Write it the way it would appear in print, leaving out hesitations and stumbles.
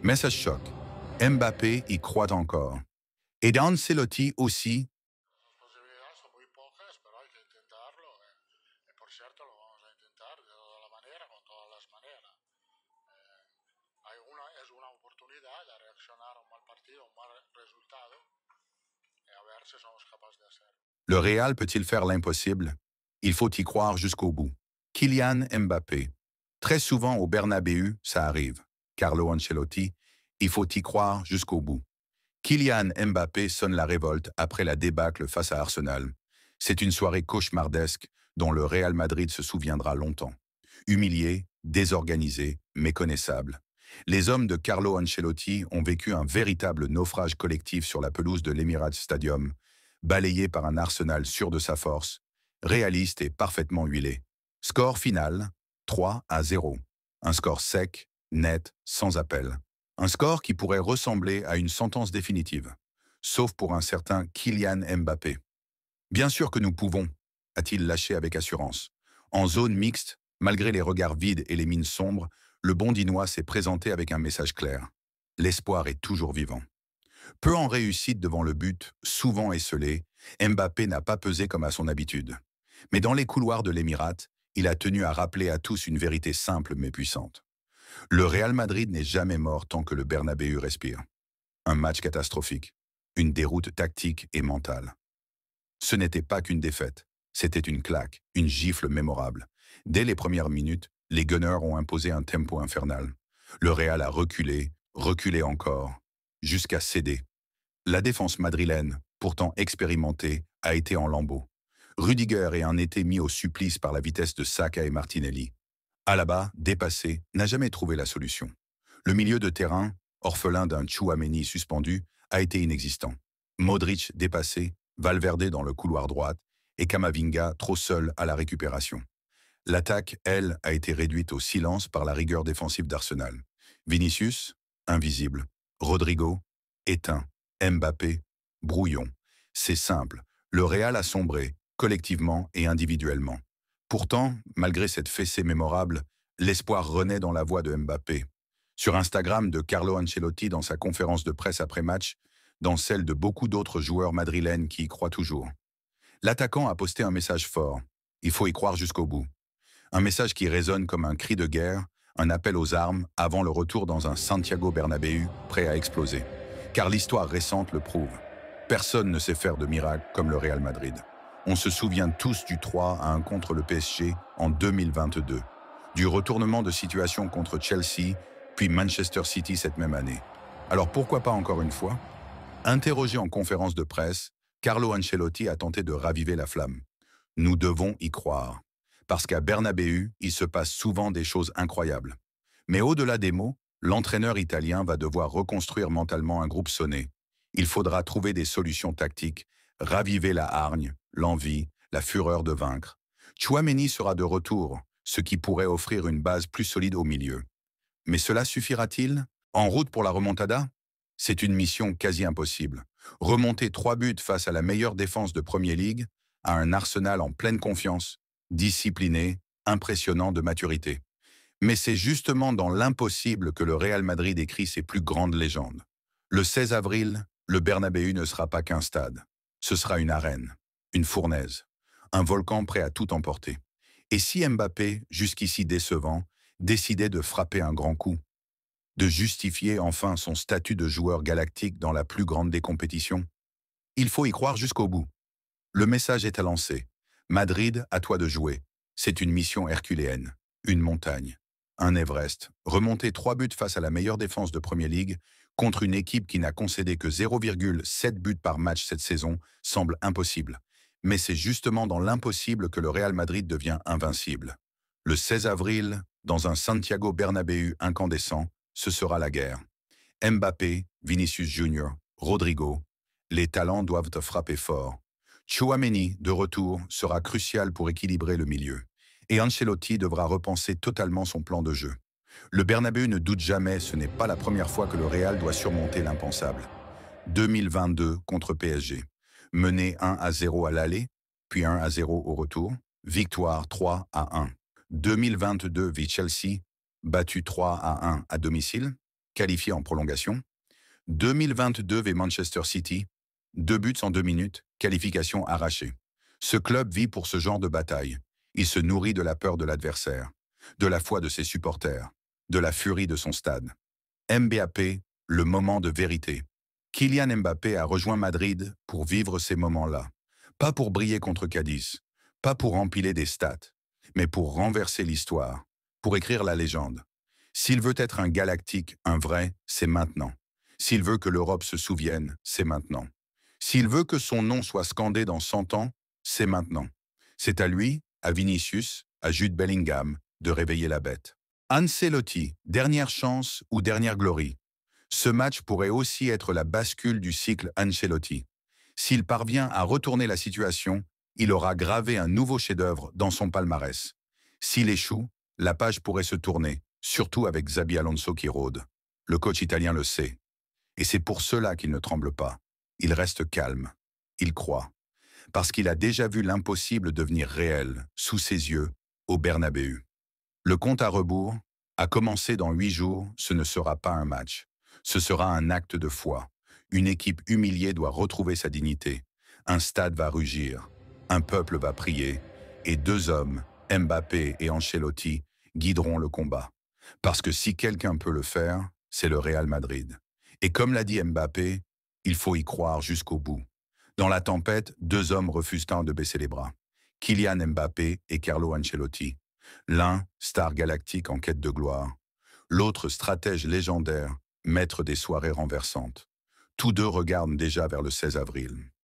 Message choc. Mbappé y croit encore. Et Ancelotti aussi. Las posibilidades son muy pocas, pero hay que intentarlo. Por cierto, lo vamos a intentar de toda la manera, con todas las maneras. Es una oportunidad de reaccionar a un mal partido, un mal resultado, y a ver si somos capaces de hacerlo. Le Real peut-il faire l'impossible? Il faut y croire jusqu'au bout. Kylian Mbappé. Très souvent au Bernabéu, ça arrive. Carlo Ancelotti. Il faut y croire jusqu'au bout. Kylian Mbappé sonne la révolte après la débâcle face à Arsenal. C'est une soirée cauchemardesque dont le Real Madrid se souviendra longtemps. Humilié, désorganisé, méconnaissable. Les hommes de Carlo Ancelotti ont vécu un véritable naufrage collectif sur la pelouse de l'Emirates Stadium, balayé par un Arsenal sûr de sa force, réaliste et parfaitement huilé. Score final, 3-0. Un score sec, net, sans appel. Un score qui pourrait ressembler à une sentence définitive, sauf pour un certain Kylian Mbappé. Bien sûr que nous pouvons, a-t-il lâché avec assurance. En zone mixte, malgré les regards vides et les mines sombres, le Bondinois s'est présenté avec un message clair. L'espoir est toujours vivant. Peu en réussite devant le but, souvent esselé, Mbappé n'a pas pesé comme à son habitude. Mais dans les couloirs de l'Émirate, il a tenu à rappeler à tous une vérité simple mais puissante. Le Real Madrid n'est jamais mort tant que le Bernabéu respire. Un match catastrophique, une déroute tactique et mentale. Ce n'était pas qu'une défaite, c'était une claque, une gifle mémorable. Dès les premières minutes, les Gunners ont imposé un tempo infernal. Le Real a reculé, reculé encore, jusqu'à céder. La défense madrilène, pourtant expérimentée, a été en lambeaux. Rudiger est en été mis au supplice par la vitesse de Saka et Martinelli. Alaba, dépassé, n'a jamais trouvé la solution. Le milieu de terrain, orphelin d'un Tchouaméni suspendu, a été inexistant. Modric, dépassé, Valverde dans le couloir droit et Camavinga trop seul à la récupération. L'attaque, elle, a été réduite au silence par la rigueur défensive d'Arsenal. Vinicius, invisible. Rodrigo, éteint. Mbappé, brouillon. C'est simple, le Real a sombré, collectivement et individuellement. Pourtant, malgré cette fessée mémorable, l'espoir renaît dans la voix de Mbappé. Sur Instagram de Carlo Ancelotti dans sa conférence de presse après-match, dans celle de beaucoup d'autres joueurs madrilènes qui y croient toujours. L'attaquant a posté un message fort. Il faut y croire jusqu'au bout. Un message qui résonne comme un cri de guerre, un appel aux armes avant le retour dans un Santiago Bernabéu prêt à exploser. Car l'histoire récente le prouve. Personne ne sait faire de miracle comme le Real Madrid. On se souvient tous du 3-1 contre le PSG en 2022, du retournement de situation contre Chelsea, puis Manchester City cette même année. Alors pourquoi pas encore une fois? Interrogé en conférence de presse, Carlo Ancelotti a tenté de raviver la flamme. Nous devons y croire. Parce qu'à Bernabéu, il se passe souvent des choses incroyables. Mais au-delà des mots, l'entraîneur italien va devoir reconstruire mentalement un groupe sonné. Il faudra trouver des solutions tactiques, raviver la hargne, l'envie, la fureur de vaincre. Tchouaméni sera de retour, ce qui pourrait offrir une base plus solide au milieu. Mais cela suffira-t-il? En route pour la remontada? C'est une mission quasi impossible. Remonter 3 buts face à la meilleure défense de Premier League, à un Arsenal en pleine confiance, discipliné, impressionnant de maturité. Mais c'est justement dans l'impossible que le Real Madrid écrit ses plus grandes légendes. Le 16 avril, le Bernabéu ne sera pas qu'un stade. Ce sera une arène, une fournaise, un volcan prêt à tout emporter. Et si Mbappé, jusqu'ici décevant, décidait de frapper un grand coup, de justifier enfin son statut de joueur galactique dans la plus grande des compétitions? Il faut y croire jusqu'au bout. Le message est à lancer. Madrid, à toi de jouer. C'est une mission herculéenne, une montagne, un Everest. Remonter 3 buts face à la meilleure défense de Premier League contre une équipe qui n'a concédé que 0,7 buts par match cette saison semble impossible. Mais c'est justement dans l'impossible que le Real Madrid devient invincible. Le 16 avril, dans un Santiago Bernabéu incandescent, ce sera la guerre. Mbappé, Vinicius Junior, Rodrigo, les talents doivent te frapper fort. Tchouaméni, de retour, sera crucial pour équilibrer le milieu. Et Ancelotti devra repenser totalement son plan de jeu. Le Bernabéu ne doute jamais, ce n'est pas la première fois que le Real doit surmonter l'impensable. 2022 contre PSG. Mené 1-0 à l'aller, puis 1-0 au retour. Victoire 3-1. 2022 vs Chelsea, battu 3-1 à domicile. qualifié en prolongation. 2022 v Manchester City, 2 buts en 2 minutes, qualification arrachée. Ce club vit pour ce genre de bataille. Il se nourrit de la peur de l'adversaire, de la foi de ses supporters, de la furie de son stade. Mbappé, le moment de vérité. Kylian Mbappé a rejoint Madrid pour vivre ces moments-là. Pas pour briller contre Cadiz, pas pour empiler des stats, mais pour renverser l'histoire, pour écrire la légende. S'il veut être un galactique, un vrai, c'est maintenant. S'il veut que l'Europe se souvienne, c'est maintenant. S'il veut que son nom soit scandé dans 100 ans, c'est maintenant. C'est à lui, à Vinicius, à Jude Bellingham, de réveiller la bête. Ancelotti, dernière chance ou dernière glorie. Ce match pourrait aussi être la bascule du cycle Ancelotti. S'il parvient à retourner la situation, il aura gravé un nouveau chef-d'œuvre dans son palmarès. S'il échoue, la page pourrait se tourner, surtout avec Xabi Alonso qui rôde. Le coach italien le sait. Et c'est pour cela qu'il ne tremble pas. Il reste calme. Il croit. Parce qu'il a déjà vu l'impossible devenir réel, sous ses yeux, au Bernabéu. Le compte à rebours a commencé dans 8 jours, ce ne sera pas un match. Ce sera un acte de foi. Une équipe humiliée doit retrouver sa dignité. Un stade va rugir. Un peuple va prier. Et 2 hommes, Mbappé et Ancelotti, guideront le combat. Parce que si quelqu'un peut le faire, c'est le Real Madrid. Et comme l'a dit Mbappé, il faut y croire jusqu'au bout. Dans la tempête, 2 hommes refusent de baisser les bras. Kylian Mbappé et Carlo Ancelotti. L'un, star galactique en quête de gloire. L'autre, stratège légendaire, maître des soirées renversantes. Tous deux regardent déjà vers le 16 avril.